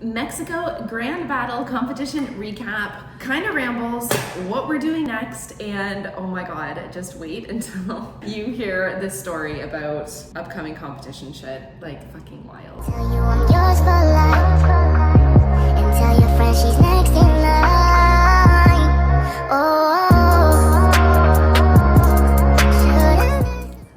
Mexico Grand Battle competition recap, kind of rambles, what we're doing next, and oh my god, just wait until you hear this story about upcoming competition shit. Like, fucking wild. Tell you I'm yours for life, and tell your friend she's next in line.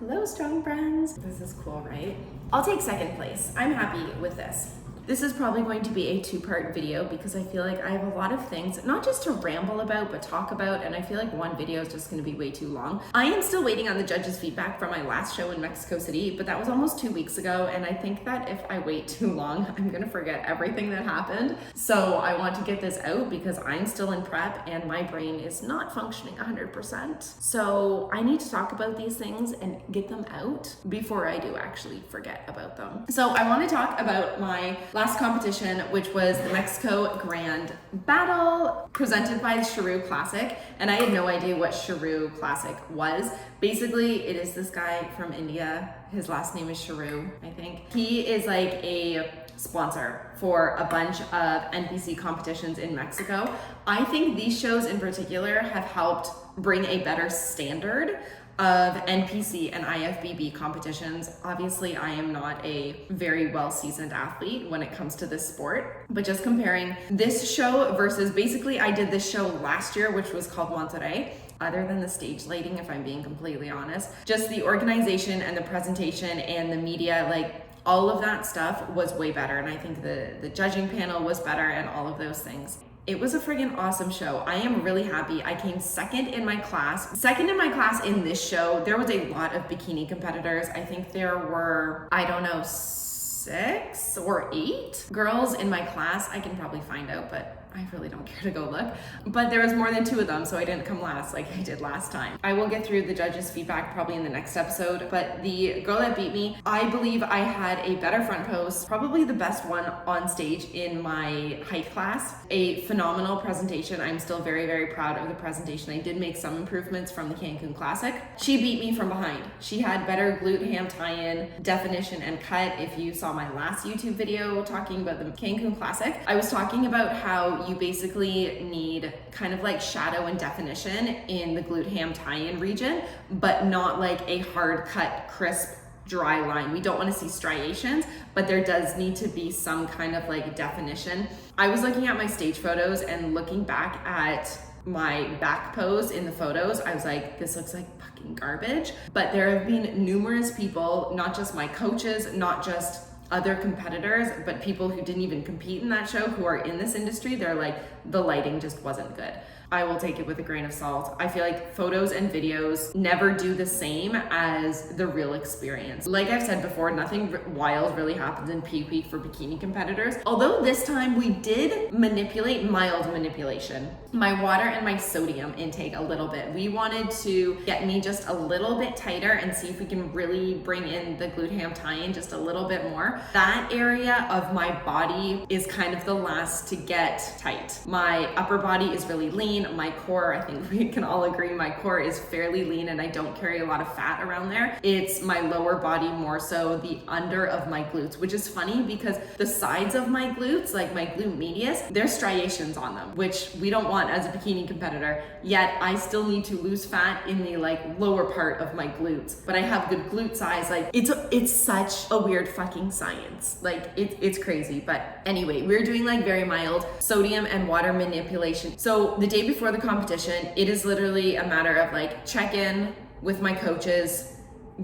Hello, strong friends. This is cool, right? I'll take second place. I'm happy with this. This is probably going to be a two-part video because I feel like I have a lot of things, not just to ramble about, but talk about, and I feel like one video is just gonna be way too long. I am still waiting on the judges' feedback from my last show in Mexico City, but that was almost 2 weeks ago, and I think that if I wait too long, I'm gonna forget everything that happened. So I want to get this out because I'm still in prep and my brain is not functioning 100%. So I need to talk about these things and get them out before I do actually forget about them. So I wanna talk about my last competition, which was the Mexico Grand Battle presented by Sharu Classic. And I had no idea what Sharu Classic was. Basically, it is this guy from India. His last name is Sharu, I think. He is like a sponsor for a bunch of NPC competitions in Mexico. I think these shows in particular have helped bring a better standard of NPC and IFBB competitions. Obviously, I am not a very well-seasoned athlete when it comes to this sport, but just comparing this show versus, basically I did this show last year, which was called Monterrey. Other than the stage lighting, if I'm being completely honest, just the organization and the presentation and the media, like all of that stuff was way better. And I think the judging panel was better and all of those things. It was a friggin' awesome show. I am really happy. I came second in my class. Second in my class in this show. There was a lot of bikini competitors. I think there were, I don't know, 6 or 8 girls in my class. I can probably find out, but I really don't care to go look. But there was more than 2 of them, so I didn't come last like I did last time. I will get through the judges' feedback probably in the next episode, but the girl that beat me, I believe I had a better front pose, probably the best one on stage in my height class. A phenomenal presentation. I'm still very, very proud of the presentation. I did make some improvements from the Cancun Classic. She beat me from behind. She had better glute ham tie-in, definition, and cut. If you saw my last YouTube video talking about the Cancun Classic, I was talking about how you basically need kind of like shadow and definition in the glute ham tie-in region, but not like a hard cut, crisp, dry line. We don't want to see striations, but there does need to be some kind of like definition. I was looking at my stage photos and looking back at my back pose in the photos, I was like, this looks like fucking garbage. But there have been numerous people, not just my coaches, not just other competitors, but people who didn't even compete in that show who are in this industry, they're like, the lighting just wasn't good. I will take it with a grain of salt. I feel like photos and videos never do the same as the real experience. Like I've said before, nothing wild really happens in peak week for bikini competitors. Although this time we did manipulate, mild manipulation, my water and my sodium intake a little bit. We wanted to get me just a little bit tighter and see if we can really bring in the glute ham tie-in just a little bit more. That area of my body is kind of the last to get tight. My upper body is really lean. My core, I think we can all agree, my core is fairly lean and I don't carry a lot of fat around there. It's my lower body, more so the under of my glutes, which is funny because the sides of my glutes, like my glute medius, there's striations on them, which we don't want as a bikini competitor, yet I still need to lose fat in the like lower part of my glutes, but I have good glute size. Like it's such a weird fucking science. Like it's crazy. But anyway, we're doing like very mild sodium and water manipulation. So the day before the competition, it is literally a matter of like check in with my coaches,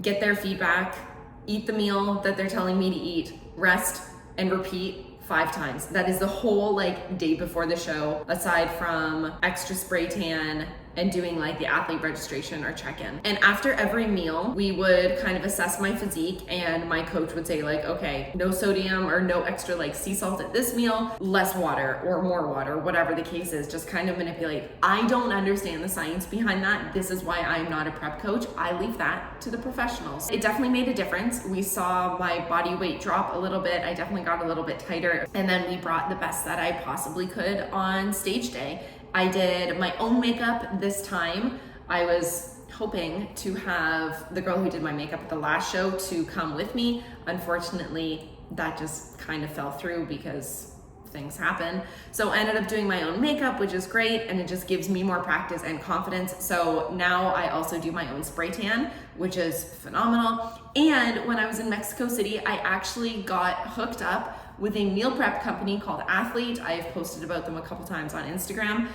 get their feedback, eat the meal that they're telling me to eat, rest, and repeat 5 times. That is the whole like day before the show, aside from extra spray tan and doing like the athlete registration or check-in. And after every meal, we would kind of assess my physique and my coach would say like, okay, no sodium or no extra like sea salt at this meal, less water or more water, whatever the case is, just kind of manipulate. I don't understand the science behind that. This is why I'm not a prep coach. I leave that to the professionals. It definitely made a difference. We saw my body weight drop a little bit. I definitely got a little bit tighter. And then we brought the best that I possibly could on stage day. I did my own makeup this time. I was hoping to have the girl who did my makeup at the last show to come with me. Unfortunately, that just kind of fell through because things happen. So I ended up doing my own makeup, which is great, and it just gives me more practice and confidence. So now I also do my own spray tan, which is phenomenal. And when I was in Mexico City, I actually got hooked up with a meal prep company called Athlete. I've posted about them a couple times on Instagram.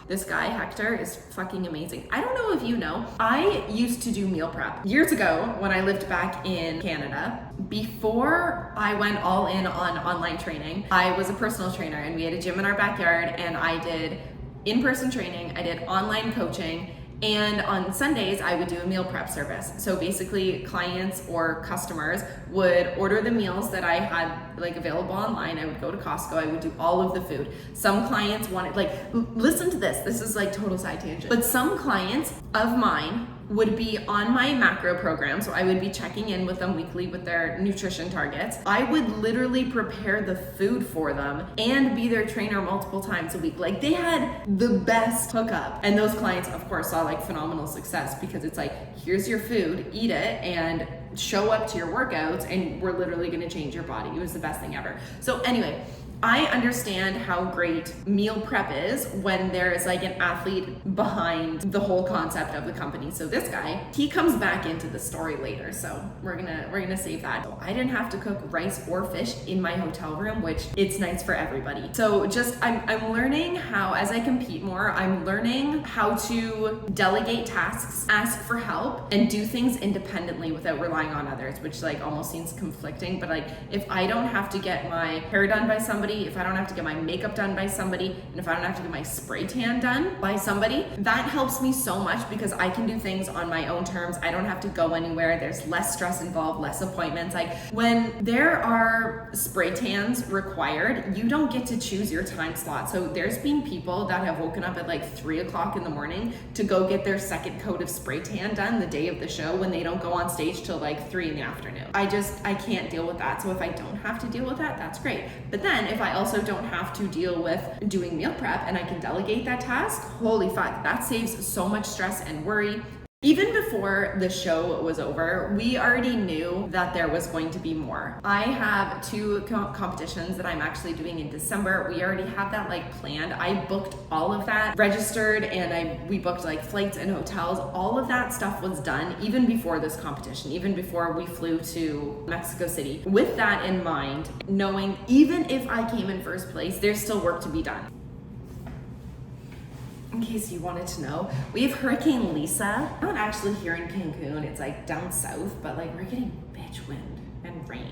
This guy, Hector, is fucking amazing. I don't know if you know, I used to do meal prep years ago when I lived back in Canada. Before I went all in on online training, I was a personal trainer, and we had a gym in our backyard, and I did in-person training, I did online coaching, and on Sundays, I would do a meal prep service. So basically, clients or customers would order the meals that I had like available online. I would go to Costco, I would do all of the food. Some clients wanted, like, listen to this is like total side tangent. But some clients of mine would be on my macro program. So I would be checking in with them weekly with their nutrition targets. I would literally prepare the food for them and be their trainer multiple times a week. Like, they had the best hookup. And those clients, of course, saw like phenomenal success, because it's like, here's your food, eat it, and show up to your workouts, and we're literally gonna change your body. It was the best thing ever. So anyway, I understand how great meal prep is when there is like an athlete behind the whole concept of the company. So this guy, he comes back into the story later, so we're gonna save that. So I didn't have to cook rice or fish in my hotel room, which it's nice for everybody. So just I'm learning how, as I compete more, I'm learning how to delegate tasks, ask for help, and do things independently without relying on others, which like almost seems conflicting. But like, if I don't have to get my hair done by somebody, if I don't have to get my makeup done by somebody, and if I don't have to get my spray tan done by somebody, that helps me so much, because I can do things on my own terms. I don't have to go anywhere. There's less stress involved, less appointments. Like, when there are spray tans required, you don't get to choose your time slot. So there's been people that have woken up at like 3 o'clock in the morning to go get their second coat of spray tan done the day of the show, when they don't go on stage till like 3 in the afternoon. I can't deal with that. So if I don't have to deal with that, that's great. But then if I also don't have to deal with doing meal prep and I can delegate that task, holy fuck, that saves so much stress and worry. Even before the show was over, we already knew that there was going to be more. I have 2 competitions that I'm actually doing in December. We already have that like planned. I booked all of that, registered, and we booked like flights and hotels. All of that stuff was done even before this competition, even before we flew to Mexico City. With that in mind, knowing even if I came in first place, there's still work to be done. In case you wanted to know, we have Hurricane Lisa. Not actually here in Cancun, it's like down south, but like we're getting bitch wind and rain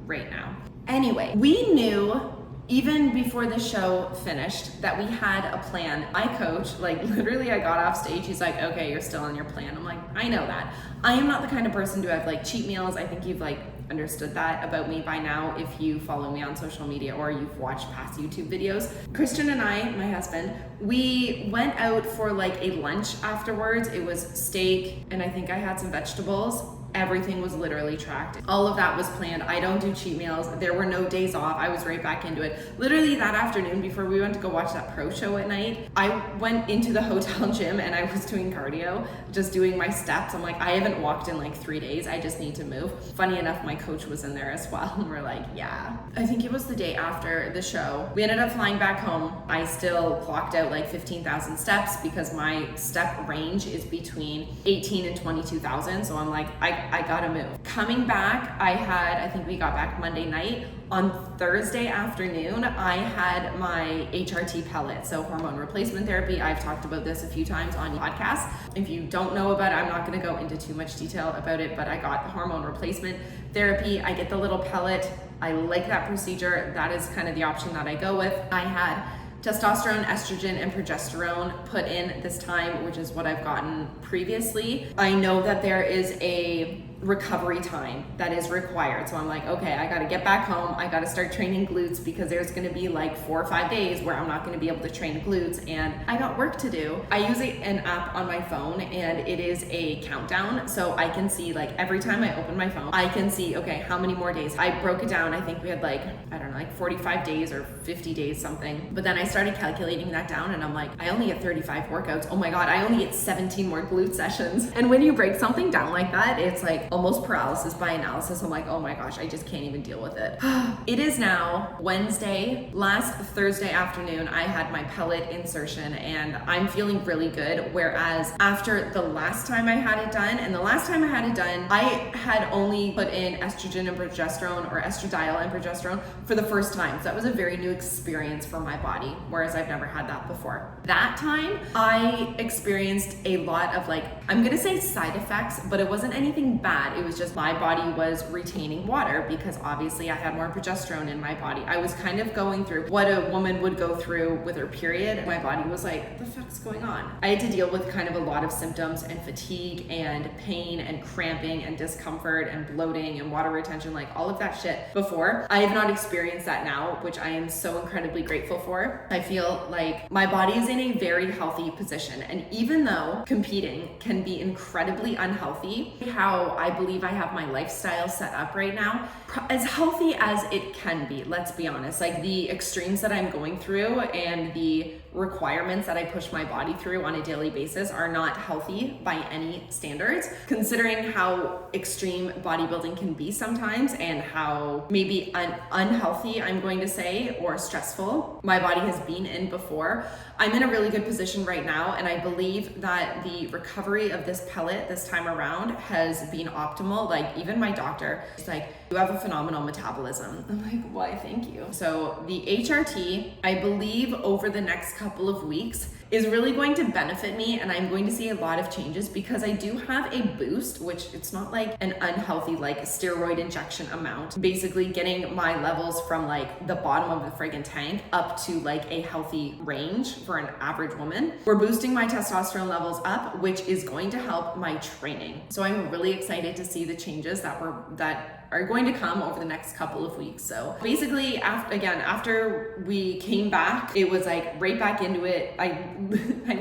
right now. Anyway, we knew even before the show finished that we had a plan. My coach, like literally I got off stage, he's like, okay, you're still on your plan. I'm like, I know that. I am not the kind of person to have like cheat meals. I think you've like understood that about me by now if you follow me on social media or you've watched past YouTube videos. Christian and I, my husband, we went out for like a lunch afterwards. It was steak, and I think I had some vegetables. Everything was literally tracked. All of that was planned. I don't do cheat meals. There were no days off. I was right back into it. Literally that afternoon, before we went to go watch that pro show at night, I went into the hotel gym and I was doing cardio, just doing my steps. I'm like, I haven't walked in like 3 days. I just need to move. Funny enough, my coach was in there as well. And we're like, yeah. I think it was the day after the show. We ended up flying back home. I still clocked out like 15,000 steps because my step range is between 18 and 22,000. So I'm like, I gotta move. Coming back, I think we got back Monday night. On Thursday afternoon, I had my HRT pellet, so hormone replacement therapy. I've talked about this a few times on podcasts. If you don't know about it, I'm not gonna go into too much detail about it, but I got hormone replacement therapy. I get the little pellet. I like that procedure. That is kind of the option that I go with. I had testosterone, estrogen, and progesterone put in this time, which is what I've gotten previously. I know that there is a recovery time that is required. So I'm like, okay, I gotta get back home. I gotta start training glutes because there's gonna be like 4 or 5 days where I'm not gonna be able to train glutes and I got work to do. I use an app on my phone and it is a countdown. So I can see like every time I open my phone, I can see, okay, how many more days? I broke it down. I think we had like, I don't know, like 45 days or 50 days something. But then I started calculating that down and I'm like, I only get 35 workouts. Oh my God, I only get 17 more glute sessions. And when you break something down like that, it's like, almost paralysis by analysis. I'm like, oh my gosh, I just can't even deal with it. It is now Wednesday. Last Thursday afternoon, I had my pellet insertion and I'm feeling really good. Whereas after the last time I had it done, and the last time I had it done, I had only put in estrogen and progesterone, or estradiol and progesterone, for the first time. So that was a very new experience for my body, whereas I've never had that before. That time, I experienced a lot of like, I'm gonna say side effects, but it wasn't anything bad. It was just my body was retaining water because obviously I had more progesterone in my body. I was kind of going through what a woman would go through with her period. My body was like, what the fuck's going on? I had to deal with kind of a lot of symptoms and fatigue and pain and cramping and discomfort and bloating and water retention, like all of that shit before. I have not experienced that now, which I am so incredibly grateful for. I feel like my body is in a very healthy position. And even though competing can be incredibly unhealthy, how I believe I have my lifestyle set up right now, as healthy as it can be, let's be honest. Like the extremes that I'm going through and the requirements that I push my body through on a daily basis are not healthy by any standards, considering how extreme bodybuilding can be sometimes and how maybe unhealthy, I'm going to say, or stressful my body has been in before. I'm in a really good position right now, and I believe that the recovery of this pellet this time around has been optimal. Like even my doctor is like, you have a phenomenal metabolism. I'm like, why, thank you. So the HRT, I believe over the next couple of weeks is really going to benefit me, and I'm going to see a lot of changes because I do have a boost, which it's not like an unhealthy like steroid injection amount, basically getting my levels from like the bottom of the friggin' tank up to like a healthy range for an average woman. We're boosting my testosterone levels up, which is going to help my training. So I'm really excited to see the changes that are going to come over the next couple of weeks. So basically, after we came back, it was like right back into it. I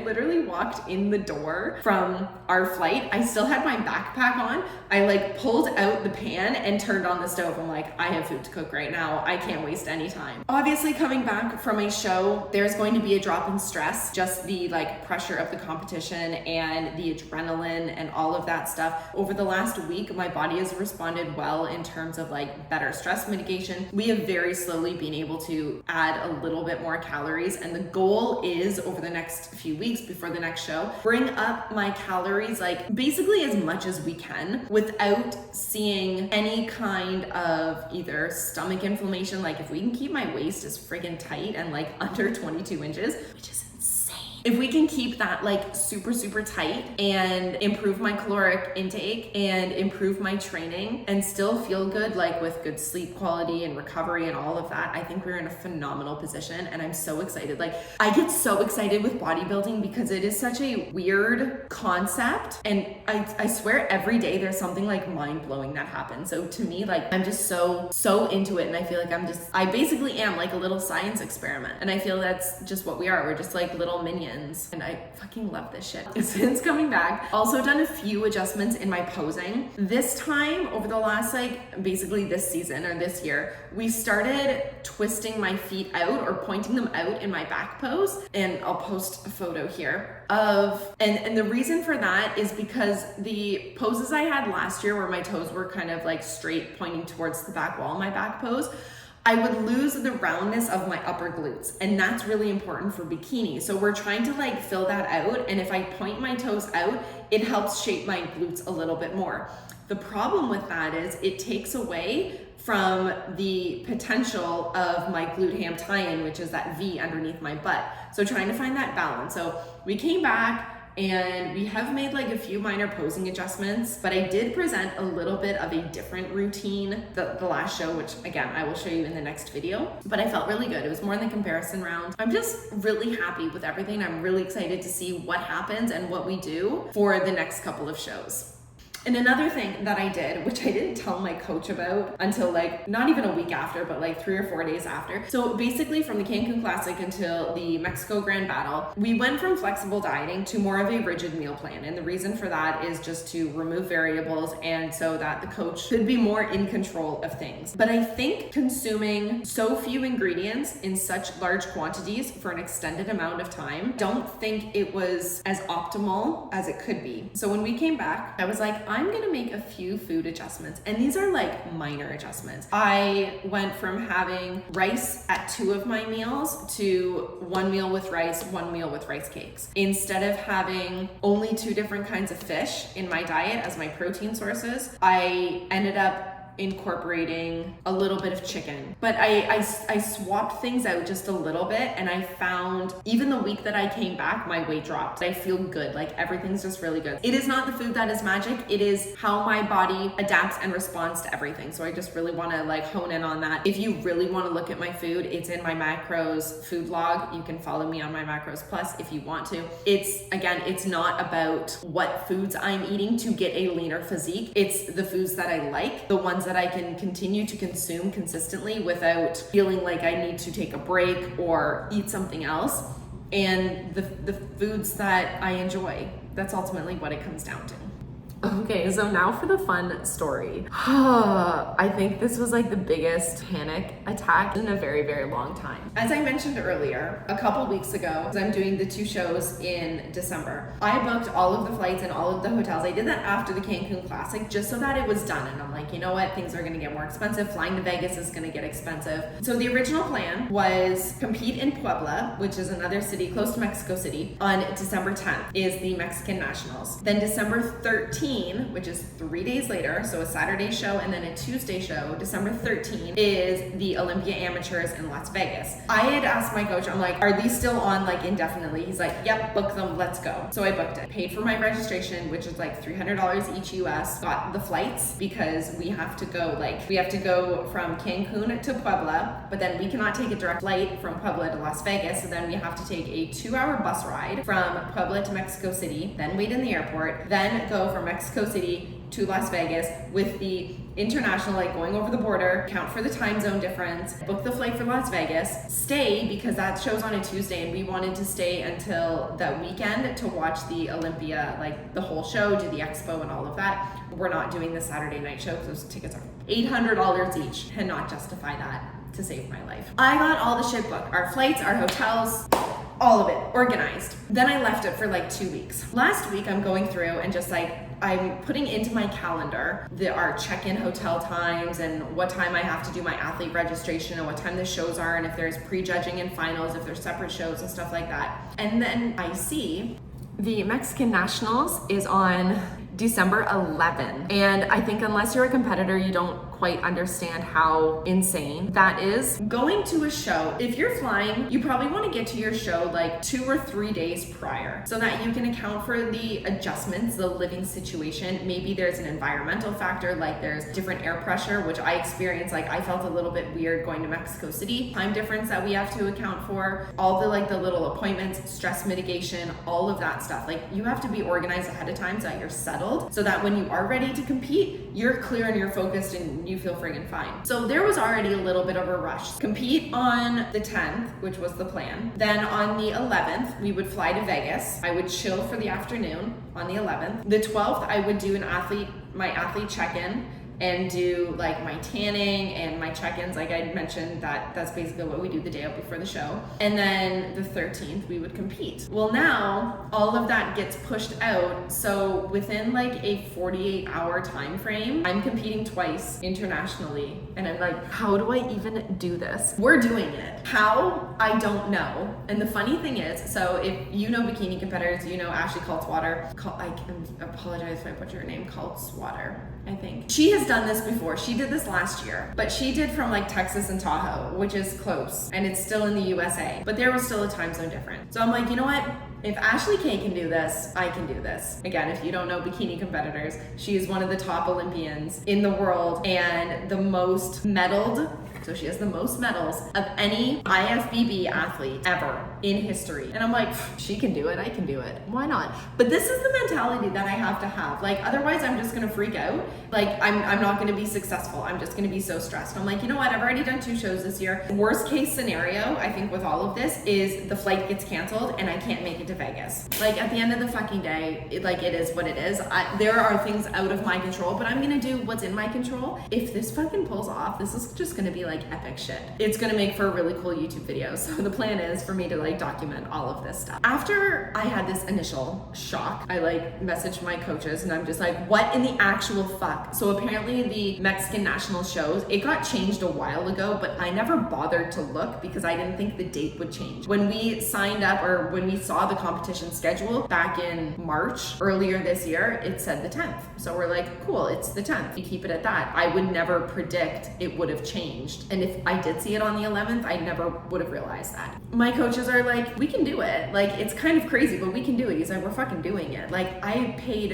literally walked in the door from our flight. I still had my backpack on. I like pulled out the pan and turned on the stove. I'm like, I have food to cook right now. I can't waste any time. Obviously, coming back from a show, there's going to be a drop in stress, just the like pressure of the competition and the adrenaline and all of that stuff. Over the last week, my body has responded well in terms of like better stress mitigation. We have very slowly been able to add a little bit more calories, and the goal is over the next few weeks before the next show, bring up my calories like basically as much as we can without seeing any kind of either stomach inflammation. Like if we can keep my waist as friggin' tight and like under 22 inches, which is if we can keep that like super, super tight and improve my caloric intake and improve my training and still feel good, like with good sleep quality and recovery and all of that, I think we're in a phenomenal position. And I'm so excited. Like I get so excited with bodybuilding because it is such a weird concept. And I swear every day there's something like mind blowing that happens. So to me, like I'm just so into it. And I feel like I basically am like a little science experiment. And I feel that's just what we are. We're just like little minions. And I fucking love this shit. Since coming back, also done a few adjustments in my posing. This time, over the last like basically this season or this year, we started twisting my feet out or pointing them out in my back pose. And I'll post a photo here of, and the reason for that is because the poses I had last year where my toes were kind of like straight pointing towards the back wall in my back pose, I would lose the roundness of my upper glutes, and that's really important for bikini. So we're trying to like fill that out, and if I point my toes out, it helps shape my glutes a little bit more. The problem with that is it takes away from the potential of my glute ham tie-in, which is that V underneath my butt. So trying to find that balance. So we came back, and we have made like a few minor posing adjustments, but I did present a little bit of a different routine the last show, which again, I will show you in the next video, but I felt really good. It was more in the comparison round. I'm just really happy with everything. I'm really excited to see what happens and what we do for the next couple of shows. And another thing that I did, which I didn't tell my coach about until like not even a week after, but like 3 or 4 days after. So basically from the Cancun Classic until the Mexico Grand Battle, we went from flexible dieting to more of a rigid meal plan. And the reason for that is just to remove variables and so that the coach could be more in control of things. But I think consuming so few ingredients in such large quantities for an extended amount of time, don't think it was as optimal as it could be. So when we came back, I was like, I'm gonna make a few food adjustments, and these are like minor adjustments. I went from having rice at 2 of my meals to 1 meal with rice, 1 meal with rice cakes. Instead of having only 2 different kinds of fish in my diet as my protein sources, I ended up incorporating a little bit of chicken. But I swapped things out just a little bit, and I found even the week that I came back, my weight dropped. I feel good, like everything's just really good. It is not the food that is magic, it is how my body adapts and responds to everything. So I just really wanna like hone in on that. If you really wanna look at my food, it's in my macros food log. You can follow me on my macros plus if you want to. It's not about what foods I'm eating to get a leaner physique. It's the foods that I like, the ones that I can continue to consume consistently without feeling like I need to take a break or eat something else, and the foods that I enjoy. That's ultimately what it comes down to. Okay, so now for the fun story. I think this was like the biggest panic attack in a very, very long time. As I mentioned earlier, a couple weeks ago, as I'm doing the 2 shows in December, I booked all of the flights and all of the hotels. I did that after the Cancun Classic just so that it was done. And I'm like, you know what? Things are gonna get more expensive. Flying to Vegas is gonna get expensive. So the original plan was compete in Puebla, which is another city close to Mexico City, on December 10th is the Mexican Nationals. Then December 13th, which is 3 days later, so a Saturday show and then a Tuesday show, December 13th is the Olympia Amateurs in Las Vegas. I had asked my coach, I'm like, are these still on like indefinitely? He's like, yep, book them, let's go. So I booked it, paid for my registration, which is like $300 each US, got the flights because we have to go from Cancun to Puebla, but then we cannot take a direct flight from Puebla to Las Vegas, so then we have to take a 2-hour bus ride from Puebla to Mexico City, then wait in the airport, then go from Mexico City to Las Vegas with the international, like going over the border, count for the time zone difference, book the flight for Las Vegas, stay because that show's on a Tuesday and we wanted to stay until that weekend to watch the Olympia, like the whole show, do the expo and all of that. We're not doing the Saturday night show because those tickets are $800 each. Cannot justify that to save my life. I got all the shit booked, our flights, our hotels, all of it organized. Then I left it for like 2 weeks. Last week I'm going through and just like I'm putting into my calendar our check-in hotel times and what time I have to do my athlete registration and what time the shows are and if there's prejudging and finals, if there's separate shows and stuff like that. And then I see the Mexican Nationals is on December 11th. And I think unless you're a competitor, you don't quite understand how insane that is. Going to a show, if you're flying, you probably want to get to your show like 2 or 3 days prior so that you can account for the adjustments, the living situation. Maybe there's an environmental factor, like there's different air pressure, which I experienced. Like I felt a little bit weird going to Mexico City. Time difference that we have to account for, all the like the little appointments, stress mitigation, all of that stuff. Like you have to be organized ahead of time so that you're settled, so that when you are ready to compete, you're clear and you're focused and you feel friggin' fine. So there was already a little bit of a rush. Compete on the 10th, which was the plan. Then on the 11th, we would fly to Vegas. I would chill for the afternoon on the 11th. The 12th, I would do my athlete check-in and do like my tanning and my check-ins. Like I mentioned, that's basically what we do the day out before the show. And then the 13th we would compete. Well, now all of that gets pushed out. So within like a 48-hour time frame, I'm competing twice internationally. And I'm like, how do I even do this? We're doing it. How? I don't know. And the funny thing is, so if you know bikini competitors, you know Ashley Kaltzwater. I apologize if I butcher her name, Kaltzwater, I think. She has done this before. She did this last year, but she did from like Texas and Tahoe, which is close, and it's still in the USA, but there was still a time zone difference. So I'm like, you know what? If Ashley K can do this, I can do this. Again, if you don't know bikini competitors, she is one of the top Olympians in the world and the most medaled. So she has the most medals of any IFBB athlete ever in history. And I'm like, she can do it, I can do it. Why not? But this is the mentality that I have to have. Like, otherwise I'm just gonna freak out. Like, I'm not gonna be successful. I'm just gonna be so stressed. I'm like, you know what? I've already done 2 shows this year. Worst case scenario, I think with all of this, is the flight gets canceled and I can't make it to to Vegas. Like at the end of the fucking day, it is what it is. There are things out of my control, but I'm gonna do what's in my control. If this fucking pulls off, this is just gonna be like epic shit. It's gonna make for a really cool YouTube video. So the plan is for me to like document all of this stuff. After I had this initial shock, I like messaged my coaches and I'm just like, what in the actual fuck? So apparently the Mexican national shows, it got changed a while ago, but I never bothered to look because I didn't think the date would change. When we signed up, or when we saw the competition schedule back in March earlier this year, it said the 10th. So we're like, cool, it's the 10th. We keep it at that. I would never predict it would have changed. And if I did see it on the 11th, I never would have realized that. My coaches are like, we can do it. Like, it's kind of crazy, but we can do it. He's like, we're fucking doing it. Like, I have paid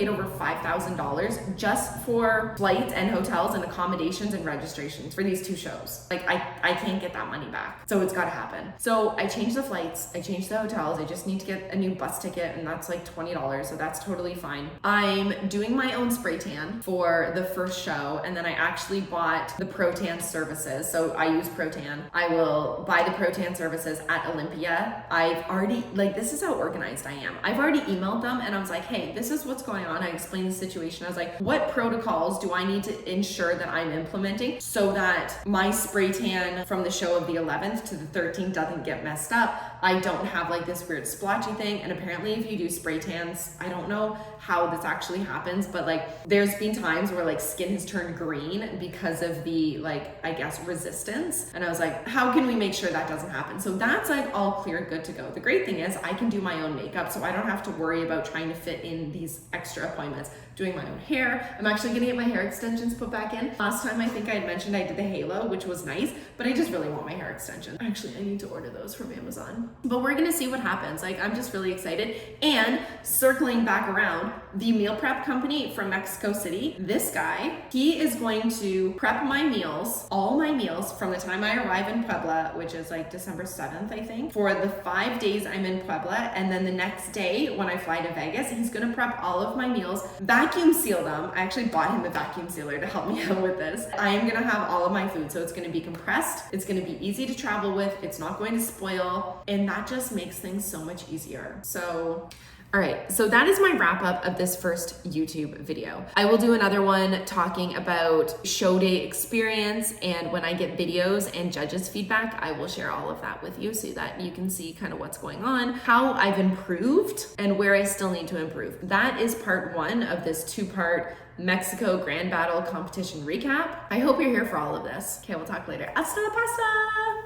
over $5,000 just for flights and hotels and accommodations and registrations for these two shows. Like, I can't get that money back. So it's gotta happen. So I changed the flights, I changed the hotels. I just need to get a new bus ticket and that's like $20. So that's totally fine. I'm doing my own spray tan for the first show. And then I actually bought the Pro Tan services. So I use Pro Tan. I will buy the Pro Tan services at Olympia. I've already, like, this is how organized I am. I've already emailed them and I was like, hey, this is what's going on. I explained the situation. I was like, what protocols do I need to ensure that I'm implementing so that my spray tan from the show of the 11th to the 13th doesn't get messed up? I don't have like this weird splotchy thing. And apparently if you do spray tans, I don't know how this actually happens, but like there's been times where like skin has turned green because of the, like, I guess resistance. And I was like, how can we make sure that doesn't happen? So that's like all clear, good to go. The great thing is I can do my own makeup, so I don't have to worry about trying to fit in these extra appointments. Doing my own hair. I'm actually gonna get my hair extensions put back in. Last time I think I had mentioned I did the halo, which was nice, but I just really want my hair extensions. Actually, I need to order those from Amazon. But we're gonna see what happens. Like, I'm just really excited. And circling back around, the meal prep company from Mexico City, this guy, he is going to prep my meals, all my meals from the time I arrive in Puebla, which is like December 7th, I think, for the 5 days I'm in Puebla. And then the next day when I fly to Vegas, he's gonna prep all of my meals, vacuum seal them. I actually bought him a vacuum sealer to help me out with this. I am gonna have all of my food, so it's gonna be compressed, it's gonna be easy to travel with, it's not going to spoil, and that just makes things so much easier. So all right, so that is my wrap up of this first YouTube video. I will do another one talking about show day experience, and when I get videos and judges feedback, I will share all of that with you so that you can see kind of what's going on, how I've improved, and where I still need to improve. That is part one of this two-part Mexico Grand Battle competition recap. I hope you're here for all of this. Okay, we'll talk later. Hasta la pasta!